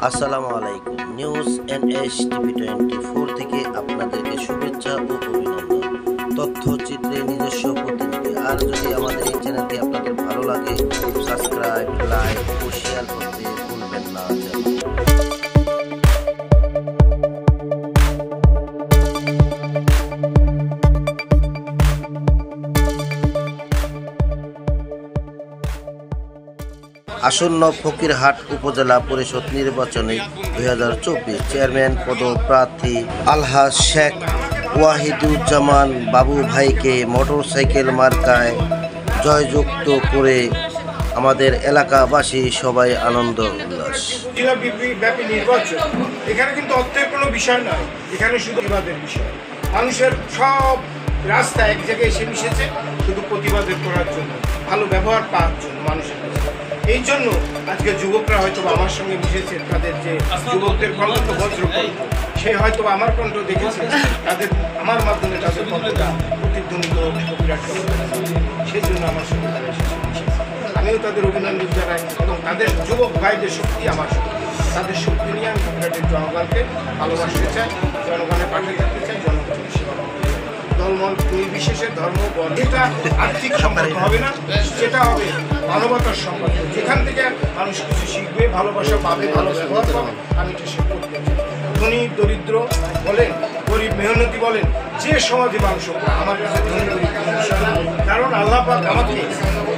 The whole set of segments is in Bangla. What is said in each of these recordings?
আসসালামু আলাইকুম। নিউজ এনএস টিভি 24 থেকে আপনাদেরকে শুভেচ্ছা ও অভিনন্দন। তথ্যচিত্রে নিজস্ব প্রতিনিধি। আর যদি আমাদের এই চ্যানেলটি আপনাদের ভালো লাগে, সাবস্ক্রাইব, লাইক ও শেয়ার করতে ভুলবেন না যেন। আসন্ন ফকিরহাট উপজেলা পরিষদ নির্বাচনে 2024 চেয়ারম্যান পদপ্রার্থী আলহাজ শেখ ওয়াহিদুজ্জামান বাবু ভাইকে মোটরসাইকেল মার্কায় জয়যুক্ত করে আমাদের এলাকাবাসী সবাই আনন্দ উল্লাস। ব্যাপী নির্বাচন, এখানে কিন্তু অর্থের কোনো বিষয় নয়, এখানে শুধু প্রতিবাদের বিষয়। মানুষের সব রাস্তা এক জায়গায় এসে মিশেছে শুধু প্রতিবাদের করার জন্য, ভালো ব্যবহার পাওয়ার জন্য মানুষের কাছে। এই জন্য আজকে যুবকরা হয়তো আমার সঙ্গে মিশেছে, তাদের যে যুবকদের কণ্ঠ তো বজ্রকণ্ঠ, সে হয়তো আমার কণ্ঠ দেখেছে, তাদের আমার মাধ্যমে তাদের কণ্ঠটা প্রতিধ্বনিত সেই জন্য আমার সঙ্গে তারা এসেছে। আমিও তাদের অভিনন্দন জানাই এবং তাদের যুবক ভাইদের শক্তি আমার শক্তি, তাদের শক্তি নিয়ে আমি ফকিরহাটের জনগণকে ভালোবাসতে চাই, জনগণের পাশে থাকতে চাই, জনগণের সেবা করতে চাই। দলমল নির্বিশেষে ধর্ম বর্ণ, এটা আর্থিক সম্পর্ক হবে না, সেটা হবে মানবতার সম্পর্ক। যেখান থেকে মানুষ কিছু শিখবে, ভালোবাসা পাবে, ভালো ব্যবহার পাবে, আমি এটা সে করতে চাই। ধনী দরিদ্র বলেন, গরিব মেহনতি বলেন, যে সমাজে মানুষ আমার কাছে ধনী গরিব বিষয় না। কারণ আল্লাহ পাক আমাকে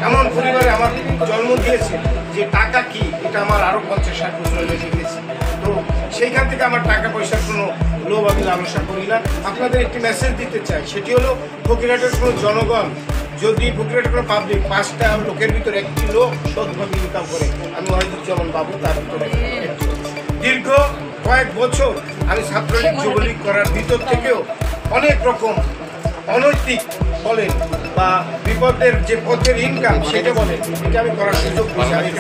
এমন পরিবারে আমার জন্ম দিয়েছে যে টাকা কি এটা আমার আরও 50-60 বছর লেগে গেছে। তো সেইখান থেকে আমার টাকা পয়সার কোনো লোভ আমি লালসা করি না। আপনাদের একটি মেসেজ দিতে চাই, সেটি হলো ফকিরহাটের কোনো জনগণ যদি ফকিরহাটের কোনো পাবলিক 5টা লোকের ভিতরে একটি লোক সৎভাবে ইনকাম করে, আমি ওয়াহিদুজ্জামান বাবু তার ভিতরে দীর্ঘ কয়েক বছর আমি ছাত্রলীগ যুবলীগ করার ভিতর থেকেও অনেক রকম অনৈতিক বলেন বা বিপদের যে পথের ইনকাম সেটা বলেন, এটা আমি করার সুযোগ পেয়েছি। আমি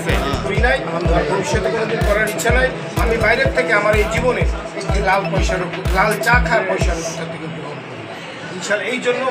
করি নাই, আমার ভবিষ্যতে কোনোদিন করার ইচ্ছা নাই। আমি বাইরের থেকে আমার এই জীবনে একটি লাল চা খাওয়ার পয়সার কোথা থেকে গ্রহণ করি ইনশাল্লাহ। এই জন্য